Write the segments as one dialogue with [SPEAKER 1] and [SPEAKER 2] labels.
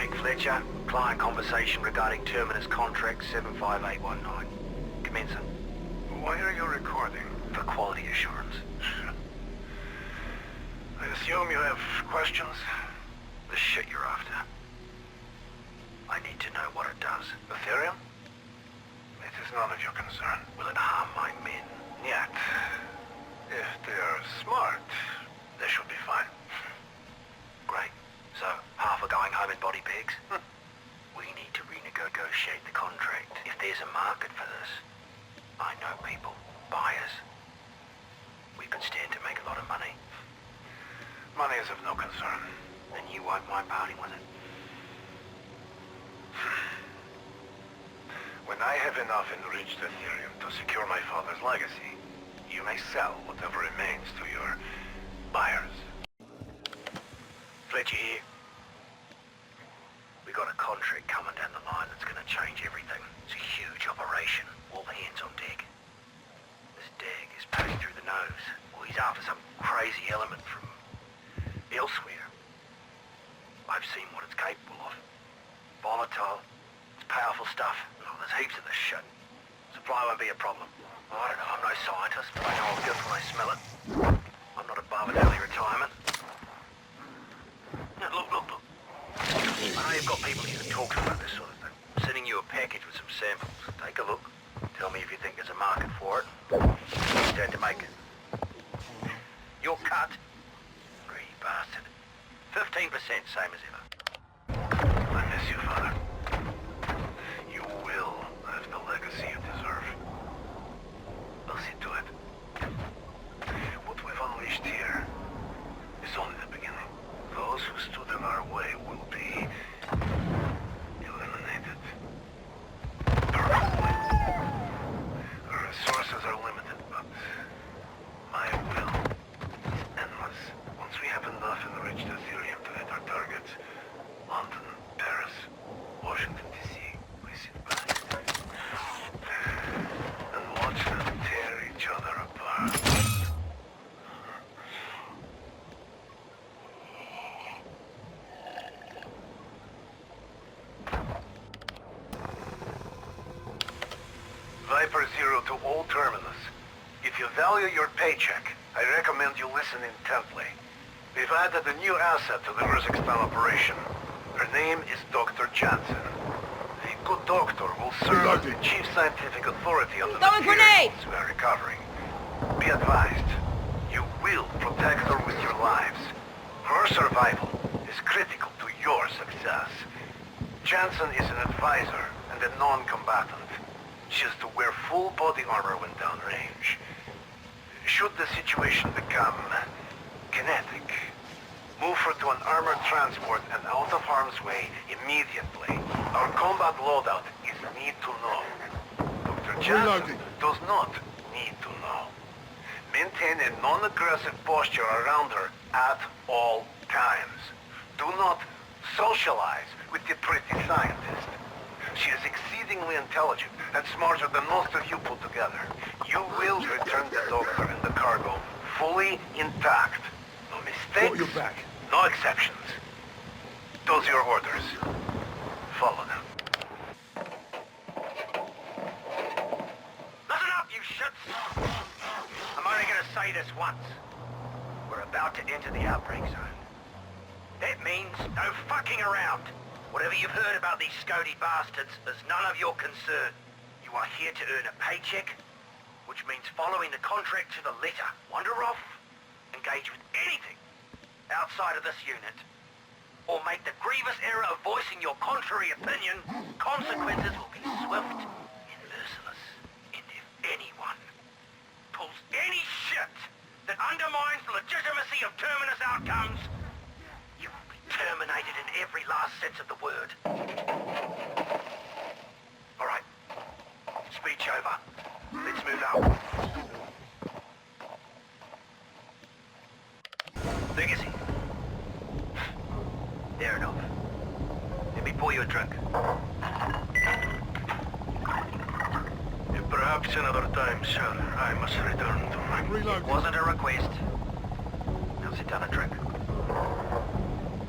[SPEAKER 1] check, Fletcher. Client conversation regarding Terminus contract 75819. Commencing.
[SPEAKER 2] Why are you recording?
[SPEAKER 1] For quality assurance.
[SPEAKER 2] I assume you have questions?
[SPEAKER 1] The shit you're after. I need to know what it does.
[SPEAKER 2] Ethereum? It is none of your concern.
[SPEAKER 1] Will it harm my men?
[SPEAKER 2] Yet. If they're smart, they should be fine.
[SPEAKER 1] Great. So, half are going home in body bags? We need to renegotiate the contract. If there's a market for this, I know people. Buyers. We could stand to make a lot of money.
[SPEAKER 2] Money is of no concern.
[SPEAKER 1] And you won't mind parting with it?
[SPEAKER 2] When I have enough enriched Ethereum to secure my father's legacy, you may sell whatever remains to your buyers.
[SPEAKER 1] Fletcher here. We got a contract coming down the line that's gonna change everything. It's a huge operation. All hands on deck. This dag is passing through the nose. Well, he's after some crazy element from elsewhere. I've seen what it's capable of. Volatile. It's powerful stuff. Oh, there's heaps of this shit. Supply won't be a problem. I don't know, I'm no scientist, but I know I'll get it when I smell it. I'm not above an early retirement. Now, look. I know you've got people here to talk to about this sort of thing. I'm sending you a package with some samples. Take a look. Tell me if you think there's a market for it. Stand to make it. Your cut. Greedy bastard. 15%, same as ever.
[SPEAKER 2] I miss you, Father. You will have the legacy you deserve. I'll see to it. What we've unleashed here is only the beginning. Those who stood in our way will be eliminated. Permanently. Our resources are limited, but my will is endless. Once we have enough enriched Ethereum to hit our targets, London, Paris, Washington, D.C., we sit back and watch them tear each other apart. Viper Zero to all terminus. If you value your paycheck, I recommend you listen intently. We've added a new asset to the Kazakhstan operation. Her name is Dr. Jansen. A good doctor will serve as the chief scientific authority on the materials we are recovering. Be advised, you will protect her with your lives. Her survival is critical to your success. Jansen is an advisor and a non-combatant. She is to wear full body armor when downrange. Should the situation become kinetic, move her to an armored transport and out of harm's way immediately. Our combat loadout is need to know. Dr. Jansen does not need to know. Maintain a non-aggressive posture around her at all times. Do not socialize with the pretty scientist. She is exceedingly intelligent and smarter than most of you put together. You will return the doctor and the cargo fully intact. No mistakes, no exceptions. Those are your orders. Follow them.
[SPEAKER 1] Listen up, you shits! I'm only gonna say this once. We're about to enter the outbreak zone. That means no fucking around. Whatever you've heard about these Scody bastards is none of your concern. You are here to earn a paycheck, which means following the contract to the letter. Wander off, engage with anything outside of this unit, or make the grievous error of voicing your contrary opinion, consequences will be swift and merciless. And if anyone pulls any shit that undermines the legitimacy of Terminus outcomes, you will be terminated in every last sense of the word. All right. Speech over. Let's move out. Take it easy. Renov. Let me pour you a drink.
[SPEAKER 2] Perhaps another time, sir. I must return to my...
[SPEAKER 1] It wasn't a request. Now sit down and drink.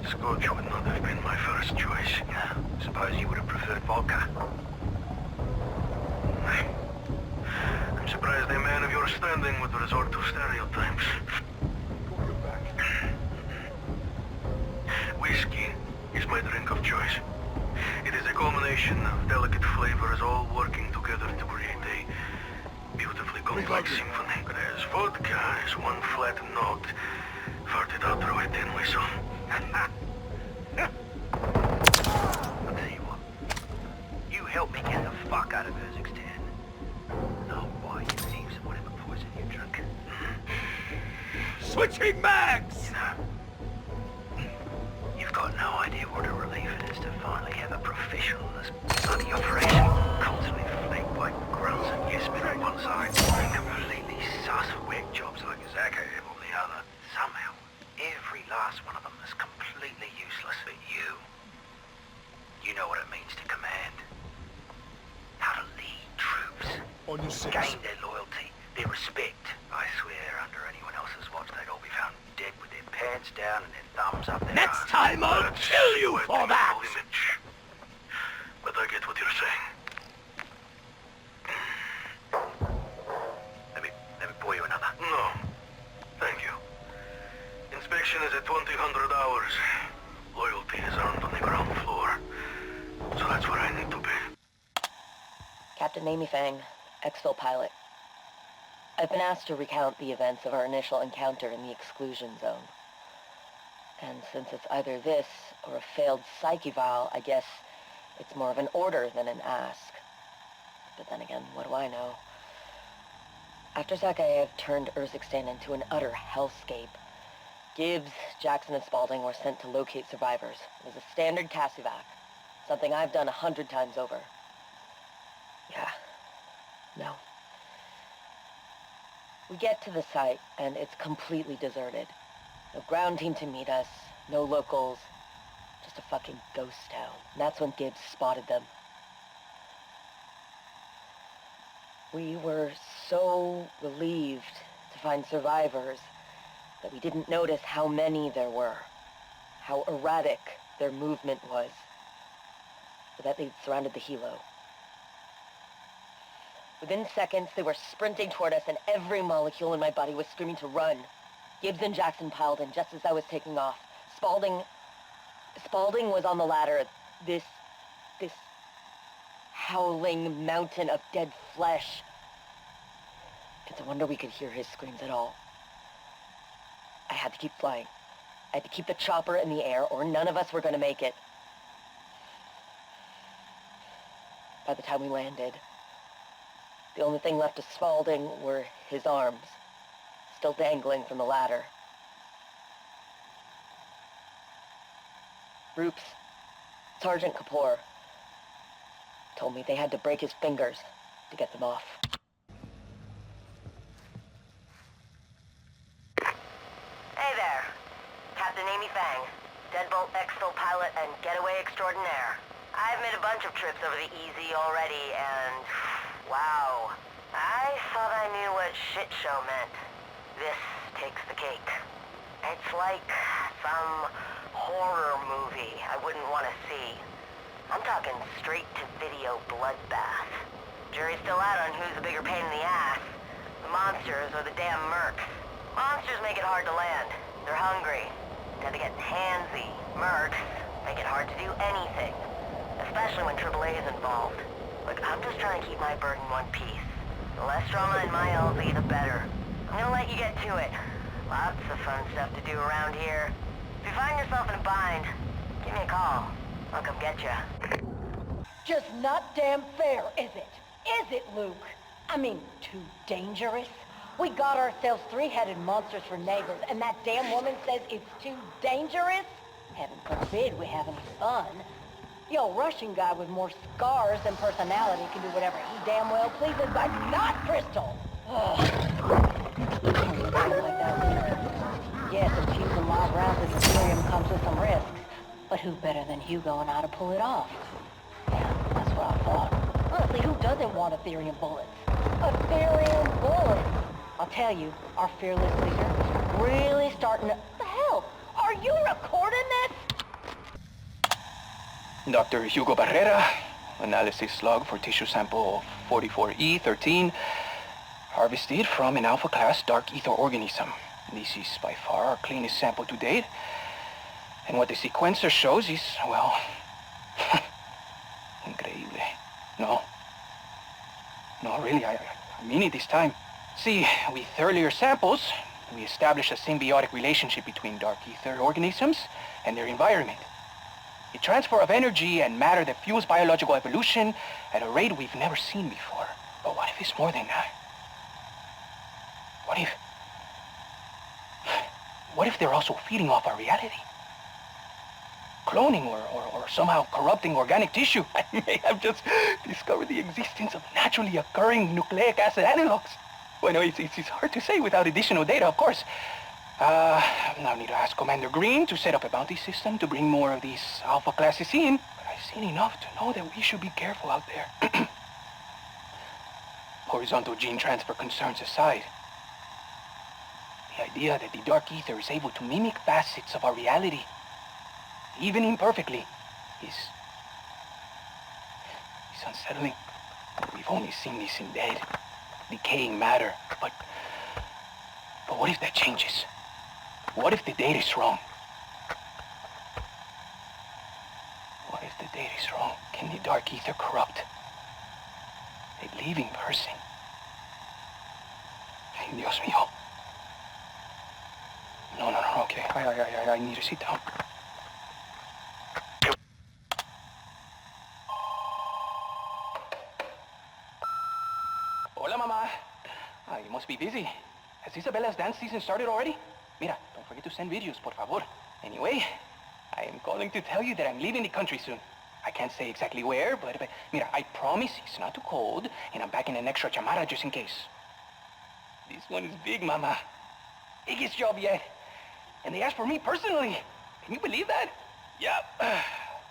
[SPEAKER 2] Scotch would not have been my first choice.
[SPEAKER 1] Yeah, suppose you would have preferred vodka.
[SPEAKER 2] I'm surprised a man of your standing would resort to stereotypes. Whiskey is my drink of choice. It is a culmination of delicate flavors all working together to create a beautifully complex symphony. Whereas vodka is one flat note, farted out through a tin whistle.
[SPEAKER 1] I'll tell you what. You help me get the fuck out of Urzikstan. I'll buy you heaps of whatever poison you drink.
[SPEAKER 3] Switching mags!
[SPEAKER 1] You know, you've got no idea what a relief it is to finally have a professional in this bloody operation. Constantly flanked by grunts and yes men on one side, and completely sus whack jobs like Zakhaev on the other. Somehow, every last one of them is completely useless. But you know what it means to command. How to lead troops.
[SPEAKER 3] On your six.
[SPEAKER 1] Gain their loyalty, their respect. I swear, under anyone else's watch, they'd all be found dead with their pants down and their thumbs up their
[SPEAKER 3] Next
[SPEAKER 1] arse.
[SPEAKER 3] time I'll kill you
[SPEAKER 2] Quite
[SPEAKER 3] for
[SPEAKER 2] a
[SPEAKER 3] that!
[SPEAKER 2] beautiful image. But I get what you're saying.
[SPEAKER 1] Let me pour you another.
[SPEAKER 2] No. Thank you. Inspection is at 2000 hours. Loyalty is earned on the ground floor. So that's where I need to be.
[SPEAKER 4] Captain Amy Fang, exfil pilot. I've been asked to recount the events of our initial encounter in the exclusion zone. And since it's either this or a failed psych eval, I guess it's more of an order than an ask. But then again, what do I know? After Zakhaev turned Urzikstan into an utter hellscape, Gibbs, Jackson, and Spaulding were sent to locate survivors. It was a standard CASEVAC, something I've done 100 times over. Yeah. No. We get to the site, and it's completely deserted. No ground team to meet us, no locals, just a fucking ghost town. And that's when Gibbs spotted them. We were so relieved to find survivors that we didn't notice how many there were, how erratic their movement was, or that they'd surrounded the helo. Within seconds, they were sprinting toward us, and every molecule in my body was screaming to run. Gibbs and Jackson piled in just as I was taking off. Spaulding was on the ladder. This howling mountain of dead flesh. It's a wonder we could hear his screams at all. I had to keep flying. I had to keep the chopper in the air, or none of us were going to make it. By the time we landed, the only thing left of Spaulding were his arms, still dangling from the ladder. Roops, Sergeant Kapoor, told me they had to break his fingers to get them off. Hey there, Captain Amy Fang, Deadbolt exfil pilot and getaway extraordinaire. I've made a bunch of trips over the EZ already, and wow, I thought I knew what shit show meant. This takes the cake. It's like some horror movie I wouldn't want to see. I'm talking straight-to-video bloodbath. Jury's still out on who's the bigger pain in the ass, the monsters or the damn mercs. Monsters make it hard to land. They're hungry. Tend to get handsy. Mercs make it hard to do anything, especially when AAA is involved. Look, I'm just trying to keep my bird in one piece. The less drama in my LZ, the better. I'm gonna let you get to it. Lots of fun stuff to do around here. If you find yourself in a bind, give me a call. I'll come get you.
[SPEAKER 5] Just not damn fair, is it? Is it, Luke? I mean, too dangerous? We got ourselves three-headed monsters for neighbors, and that damn woman says it's too dangerous? Heaven forbid we have any fun. The old Russian guy with more scars than personality can do whatever he damn well pleases, but not Crystal! Like that. Yes, achieving live rounds of Ethereum comes with some risks, but who better than Hugo and I to pull it off? Yeah, that's what I thought. Honestly, who doesn't want Ethereum bullets? Ethereum bullets! I'll tell you, our fearless leader is really starting to... What the hell? Are you recording this?
[SPEAKER 6] Dr. Hugo Barrera, analysis log for tissue sample 44E13, harvested from an alpha-class dark ether organism. This is by far our cleanest sample to date. And what the sequencer shows is, well, increíble. No, really, I mean it this time. See, with earlier samples, we established a symbiotic relationship between dark ether organisms and their environment. A transfer of energy and matter that fuels biological evolution at a rate we've never seen before. But what if it's more than that? What if they're also feeding off our reality? Cloning or somehow corrupting organic tissue. I may have just discovered the existence of naturally occurring nucleic acid analogs. Well, no, it's hard to say without additional data, of course. I'll need to ask Commander Green to set up a bounty system to bring more of these alpha classes in. But I've seen enough to know that we should be careful out there. Horizontal gene transfer concerns aside, the idea that the dark ether is able to mimic facets of our reality, even imperfectly, is unsettling. We've only seen this in dead, decaying matter, but what if that changes? What if the data is wrong? What if the data is wrong? Can the dark ether corrupt a living person? Ay, Dios mío. No, okay. I need to sit down. Hola, Mama. You must be busy. Has Isabella's dance season started already? Mira, don't forget to send videos, por favor. Anyway, I am calling to tell you that I'm leaving the country soon. I can't say exactly where, but mira, I promise it's not too cold, and I'm packing an extra chamara just in case. This one is big, Mama. Biggest job yet. And they asked for me personally. Can you believe that? Yep.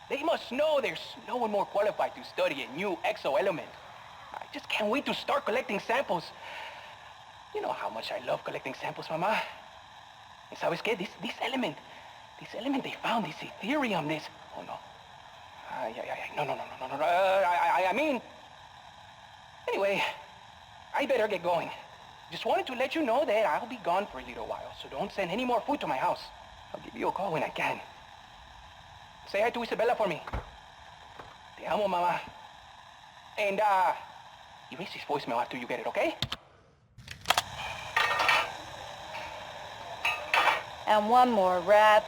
[SPEAKER 6] They must know there's no one more qualified to study a new exo-element. I just can't wait to start collecting samples. You know how much I love collecting samples, Mama. And sabes qué? This element they found, this Ethereum, this... Oh, no. No. I mean... Anyway, I better get going. Just wanted to let you know that I'll be gone for a little while, so don't send any more food to my house. I'll give you a call when I can. Say hi to Isabella for me. Te amo, Mama. And, erase his voicemail after you get it, okay?
[SPEAKER 5] And one more rep.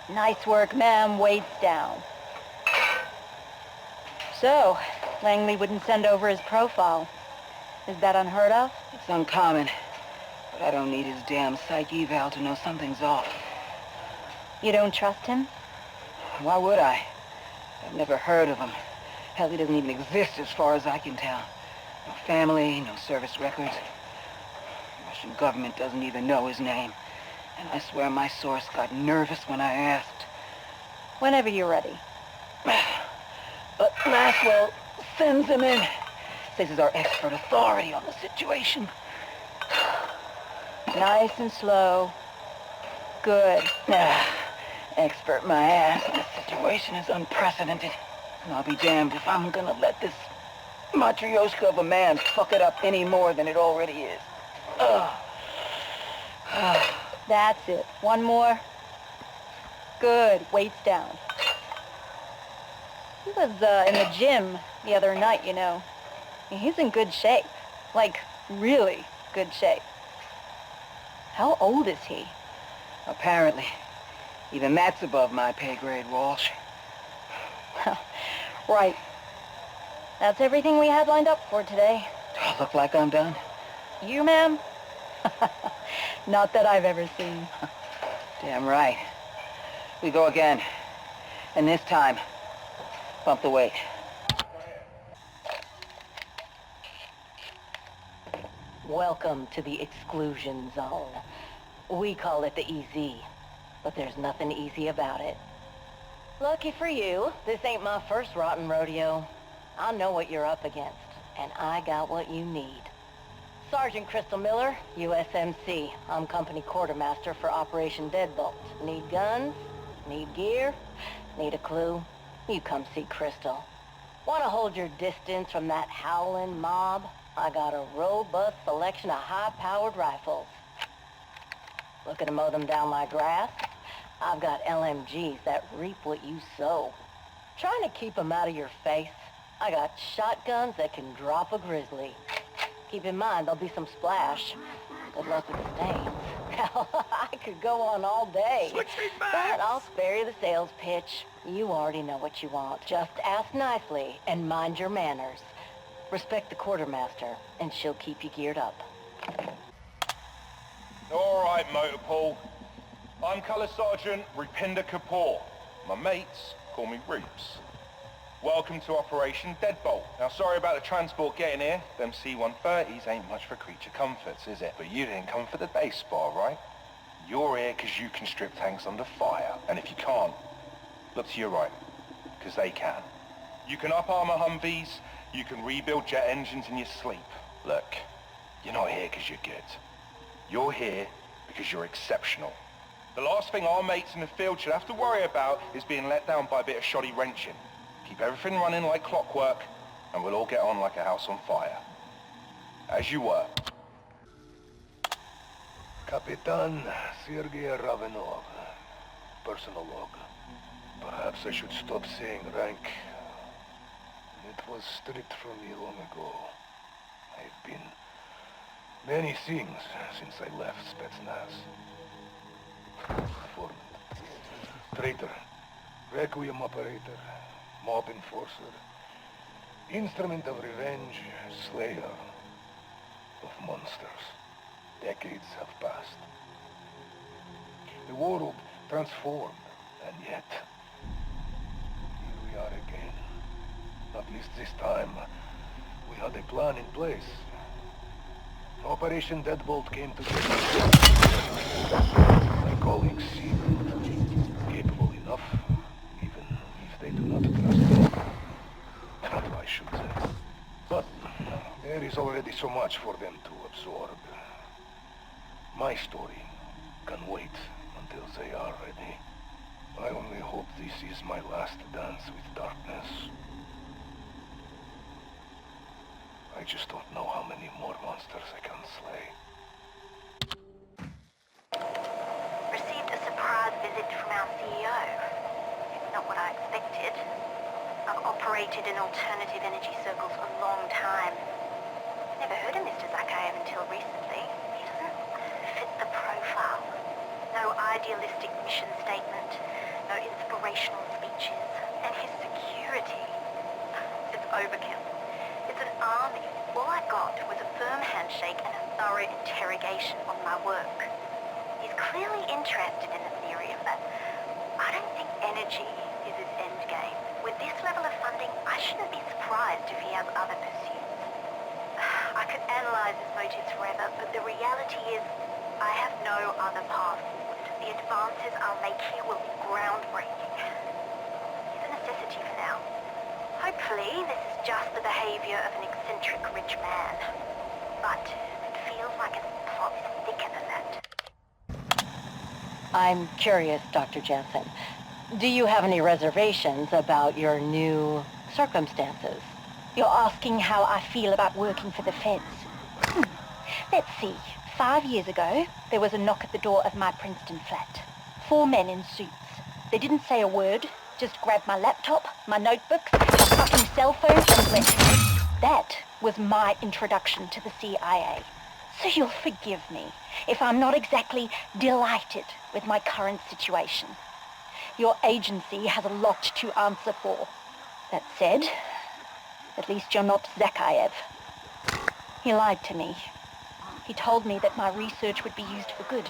[SPEAKER 5] Nice work, ma'am. Weights down. So, Langley wouldn't send over his profile. Is that unheard of?
[SPEAKER 7] It's uncommon, but I don't need his damn psych eval to know something's off.
[SPEAKER 5] You don't trust him?
[SPEAKER 7] Why would I? I've never heard of him. Hell, he doesn't even exist as far as I can tell. No family, no service records. The Russian government doesn't even know his name. And I swear my source got nervous when I asked.
[SPEAKER 5] Whenever you're ready.
[SPEAKER 7] But Maxwell sends him in. Says he's our expert authority on the situation.
[SPEAKER 5] Nice and slow. Good.
[SPEAKER 7] Expert my ass. This situation is unprecedented. And I'll be damned if I'm gonna let this matryoshka of a man fuck it up any more than it already is.
[SPEAKER 5] That's it. One more. Good. Weights down. He was in the gym the other night, you know. He's in good shape. Like, really good shape. How old is he?
[SPEAKER 7] Apparently. Even that's above my pay grade, Walsh.
[SPEAKER 5] Right. That's everything we had lined up for today.
[SPEAKER 7] Do I look like I'm done?
[SPEAKER 5] You, ma'am? Not that I've ever seen.
[SPEAKER 7] Damn right. We go again. And this time, bump the weight.
[SPEAKER 4] Welcome to the exclusion zone. We call it the EZ, but there's nothing easy about it. Lucky for you, this ain't my first rotten rodeo. I know what you're up against, and I got what you need. Sergeant Crystal Miller, USMC. I'm company quartermaster for Operation Deadbolt. Need guns? Need gear? Need a clue?
[SPEAKER 5] You come see Crystal. Want to hold your distance from that howling mob? I got a robust selection of high-powered rifles. Looking to mow them down like grass? I've got LMGs that reap what you sow. Trying to keep them out of your face? I got shotguns that can drop a grizzly. Keep in mind, there'll be some splash. Good luck with the stains. Hell, I could go on all day. But I'll spare you the sales pitch. You already know what you want. Just ask nicely and mind your manners. Respect the quartermaster, and she'll keep you geared up.
[SPEAKER 3] All right, Motorpool. I'm Colour Sergeant Rupinder Kapoor. My mates call me Roops. Welcome to Operation Deadbolt. Now, sorry about the transport getting here. Them C-130s ain't much for creature comforts, is it? But you didn't come for the day spa, right? You're here because you can strip tanks under fire. And if you can't, look to your right, because they can. You can up-armor Humvees, you can rebuild jet engines in your sleep. Look, you're not here because you're good. You're here because you're exceptional. The last thing our mates in the field should have to worry about is being let down by a bit of shoddy wrenching. Keep everything running like clockwork, and we'll all get on like a house on fire. As you were.
[SPEAKER 2] Kapitan Sergei Ravenov. Personal log. Perhaps I should stop saying rank. It was stripped from me long ago. I've been many things since I left Spetsnaz. Informant, traitor, requiem operator, mob enforcer, instrument of revenge, slayer of monsters. Decades have passed. The world transformed, and yet here we are again. At least this time, we had a plan in place. Operation Deadbolt came together. My colleagues seem capable enough, even if they do not trust me. I should say. But there is already so much for them to absorb. My story can wait until they are ready. I only hope this is my last dance with darkness. I just don't know how many more monsters I can slay.
[SPEAKER 4] Received a surprise visit from our CEO. It's not what I expected. I've operated in alternative energy circles a long time. Never heard of Mr. Zakhaev until recently. He doesn't fit the profile. No idealistic mission statement, no inspirational speeches, and his security. It's overkill. It's an army. All I got was a firm handshake and a thorough interrogation on my work. He's clearly interested in the theory of that. I don't think energy is his end game. With this level of funding, I shouldn't be surprised if he has other pursuits. I could analyze his motives forever, but the reality is, I have no other path forward. The advances I'll make here will be groundbreaking. He's a necessity for now. Hopefully, this is just the behavior of an eccentric rich man. But it feels like his plot is thicker than that.
[SPEAKER 5] I'm curious, Dr. Jansen. Do you have any reservations about your new circumstances?
[SPEAKER 8] You're asking how I feel about working for the feds. Let's see. 5 years ago, there was a knock at the door of my Princeton flat. 4 men in suits. They didn't say a word, just grabbed my laptop, my notebooks, my fucking cell phone, and left. That was my introduction to the CIA. So you'll forgive me if I'm not exactly delighted with my current situation. Your agency has a lot to answer for. That said, at least you're not Zakhaev. He lied to me. He told me that my research would be used for good.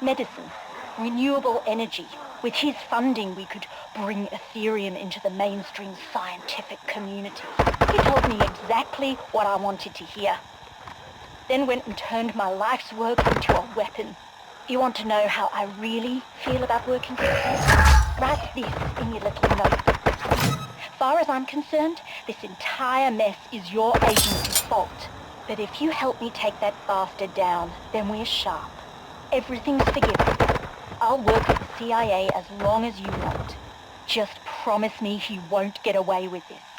[SPEAKER 8] Medicine, renewable energy. With his funding, we could bring Ethereum into the mainstream scientific community. He told me exactly what I wanted to hear. Then went and turned my life's work into a weapon. You want to know how I really feel about working for the feds? Write this in your little notebook. As far as I'm concerned, this entire mess is your agency's fault. But if you help me take that bastard down, then we're sharp. Everything's forgiven. I'll work with the CIA as long as you want. Just promise me he won't get away with this?